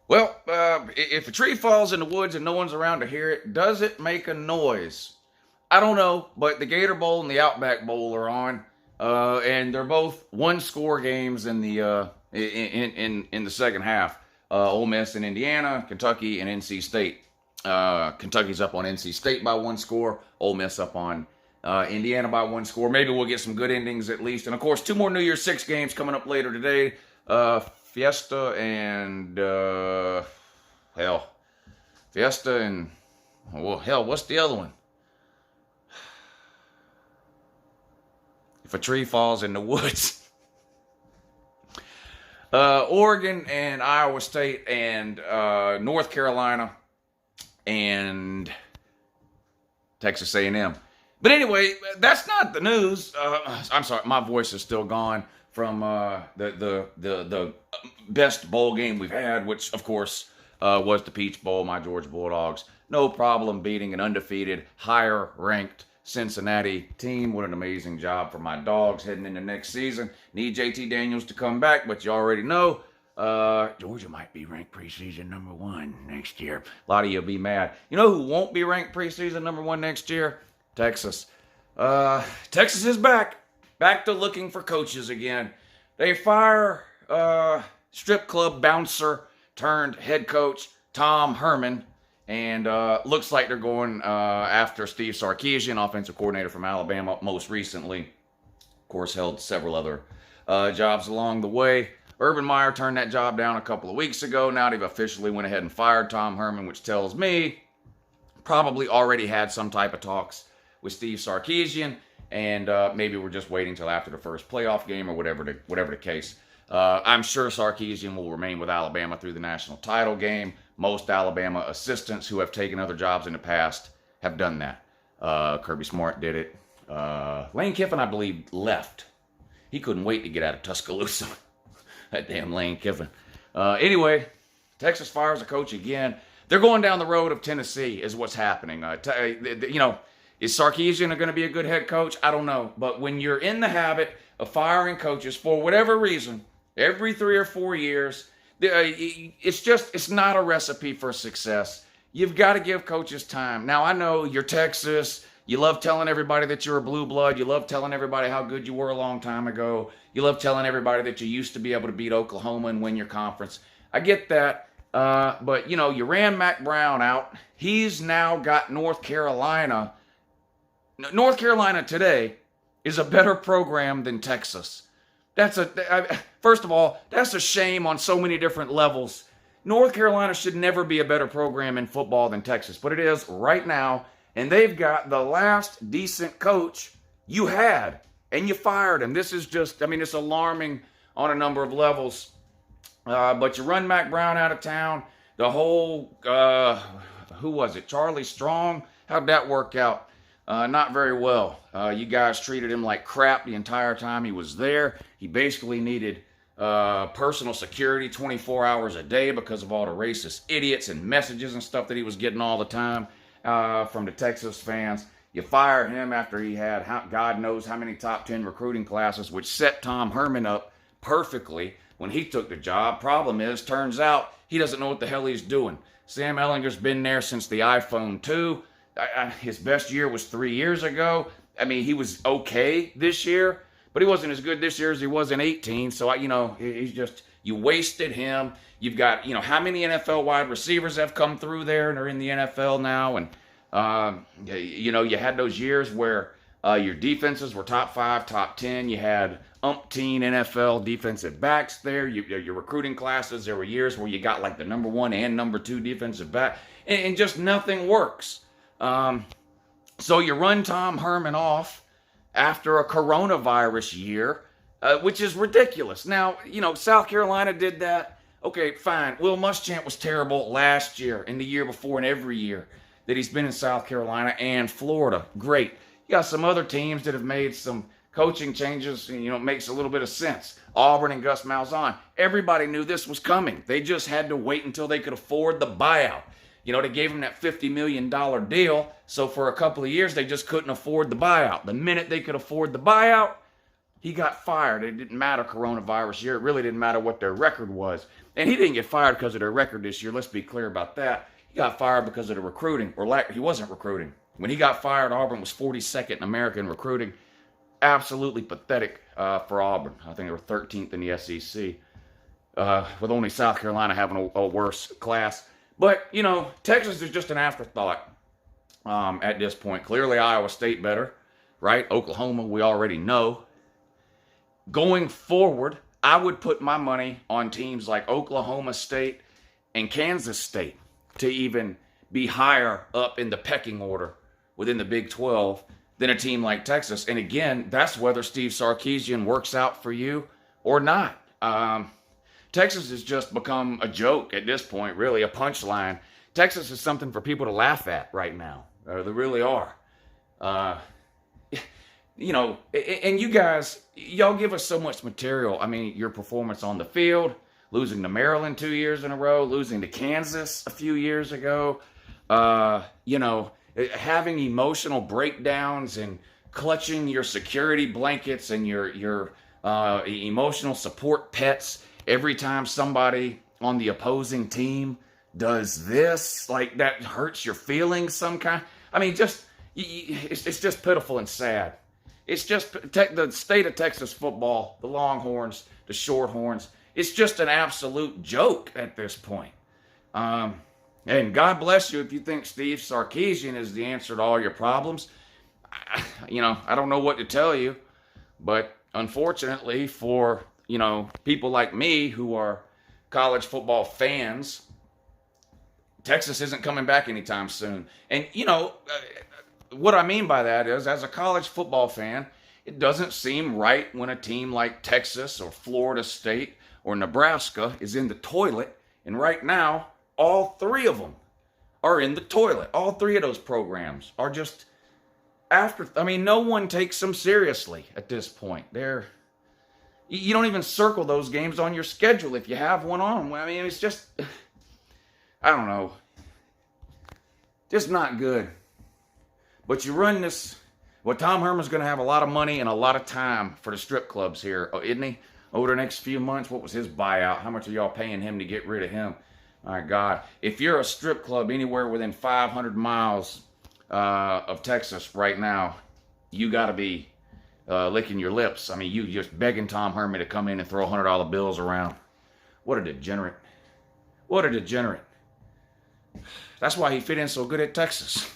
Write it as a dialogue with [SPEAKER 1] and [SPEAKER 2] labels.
[SPEAKER 1] Well, if a tree falls in the woods and no one's around to hear it, does it make a noise? I don't know, but the Gator Bowl and the Outback Bowl are on, and they're both one-score games in the in the second half. Ole Miss and Indiana, Kentucky and NC State. Kentucky's up on NC State by one score. Ole Miss up on Indiana by one score. Maybe we'll get some good endings at least. And of course, two more New Year's Six games coming up later today. Fiesta and Fiesta and what's the other one? If a tree falls in the woods. Oregon and Iowa State and North Carolina and Texas A&M. But anyway, that's not the news. I'm sorry, my voice is still gone from the best bowl game we've had, which of course was the Peach Bowl. My Georgia Bulldogs, no problem beating an undefeated, higher ranked Cincinnati team. What an amazing job for my dogs heading into next season. Need JT Daniels to come back, but you already know Georgia might be ranked preseason number 1 next year. A lot of you will be mad. You know who won't be ranked preseason number 1 next year? Texas. Texas is back to looking for coaches again. They fire strip club bouncer turned head coach Tom Herman. And looks like they're going after Steve Sarkisian, offensive coordinator from Alabama, most recently. Of course, held several other jobs along the way. Urban Meyer turned that job down a couple of weeks ago. Now they've officially went ahead and fired Tom Herman, which tells me probably already had some type of talks with Steve Sarkisian. And maybe we're just waiting till after the first playoff game or whatever the case. I'm sure Sarkisian will remain with Alabama through the national title game. Most Alabama assistants who have taken other jobs in the past have done that. Kirby Smart did it. Lane Kiffin, I believe, left. He couldn't wait to get out of Tuscaloosa. That damn Lane Kiffin. Anyway, Texas fires a coach again. They're going down the road of Tennessee is what's happening. Is Sarkisian going to be a good head coach? I don't know. But when you're in the habit of firing coaches for whatever reason, every 3 or 4 years, it's not a recipe for success. You've got to give coaches time. Now, I know you're Texas. You love telling everybody that you're a blue blood. You love telling everybody how good you were a long time ago. You love telling everybody that you used to be able to beat Oklahoma and win your conference. I get that. But, you ran Mac Brown out. He's now got North Carolina. North Carolina today is a better program than Texas. First of all, that's a shame on so many different levels. North Carolina should never be a better program in football than Texas, but it is right now, and they've got the last decent coach you had, and you fired him. This is just, it's alarming on a number of levels. But you run Mac Brown out of town. The whole, who was it, Charlie Strong? How'd that work out? Not very well. You guys treated him like crap the entire time he was there. He basically needed personal security 24 hours a day because of all the racist idiots and messages and stuff that he was getting all the time from the Texas fans. You fire him after he had God knows how many top 10 recruiting classes, which set Tom Herman up perfectly when he took the job. Problem is, turns out he doesn't know what the hell he's doing. Sam Ehlinger's been there since the iPhone 2. His best year was 3 years ago. He was okay this year, but he wasn't as good this year as he was in 18. So, he's just, you wasted him. You've got, how many NFL wide receivers have come through there and are in the NFL now? And, you had those years where your defenses were top 5, top 10. You had umpteen NFL defensive backs there. Your recruiting classes, there were years where you got like the number 1 and number 2 defensive back. And just nothing works. So you run Tom Herman off after a coronavirus year, which is ridiculous. Now, South Carolina did that. Okay, fine. Will Muschamp was terrible last year and the year before and every year that he's been in South Carolina and Florida. Great. You got some other teams that have made some coaching changes, and, it makes a little bit of sense. Auburn and Gus Malzahn. Everybody knew this was coming. They just had to wait until they could afford the buyout. They gave him that $50 million deal, so for a couple of years, they just couldn't afford the buyout. The minute they could afford the buyout, he got fired. It didn't matter coronavirus year. It really didn't matter what their record was. And he didn't get fired because of their record this year. Let's be clear about that. He got fired because of the recruiting, or he wasn't recruiting. When he got fired, Auburn was 42nd in America in recruiting. Absolutely pathetic for Auburn. I think they were 13th in the SEC, with only South Carolina having a worse class. But, you know, Texas is just an afterthought at this point. Clearly, Iowa State better, right? Oklahoma, we already know. Going forward, I would put my money on teams like Oklahoma State and Kansas State to even be higher up in the pecking order within the Big 12 than a team like Texas. And again, that's whether Steve Sarkisian works out for you or not. Texas has just become a joke at this point, really, a punchline. Texas is something for people to laugh at right now. They really are. You know, and you guys, y'all give us so much material. I mean, your performance on the field, losing to Maryland 2 years in a row, losing to Kansas a few years ago, you know, having emotional breakdowns and clutching your security blankets and your emotional support pets every time somebody on the opposing team does this, like that hurts your feelings some kind. I mean, just it's just pitiful and sad. It's just the state of Texas football, the Longhorns, the Shorthorns. It's just an absolute joke at this point. And God bless you if you think Steve Sarkisian is the answer to all your problems. You know, I don't know what to tell you, but unfortunately for, you know, people like me who are college football fans, Texas isn't coming back anytime soon. And, you know, what I mean by that is, as a college football fan, it doesn't seem right when a team like Texas or Florida State or Nebraska is in the toilet. And right now, all three of them are in the toilet. All three of those programs are just I mean, no one takes them seriously at this point. You don't even circle those games on your schedule if you have one on. I mean, it's just, I don't know. Just not good. But you run this, well, Tom Herman's going to have a lot of money and a lot of time for the strip clubs here, isn't he? Over the next few months, what was his buyout? How much are y'all paying him to get rid of him? My God. If you're a strip club anywhere within 500 miles of Texas right now, you got to be licking your lips. I mean, you just begging Tom Herman to come in and throw $100 bills around. What a degenerate. What a degenerate. That's why he fit in so good at Texas.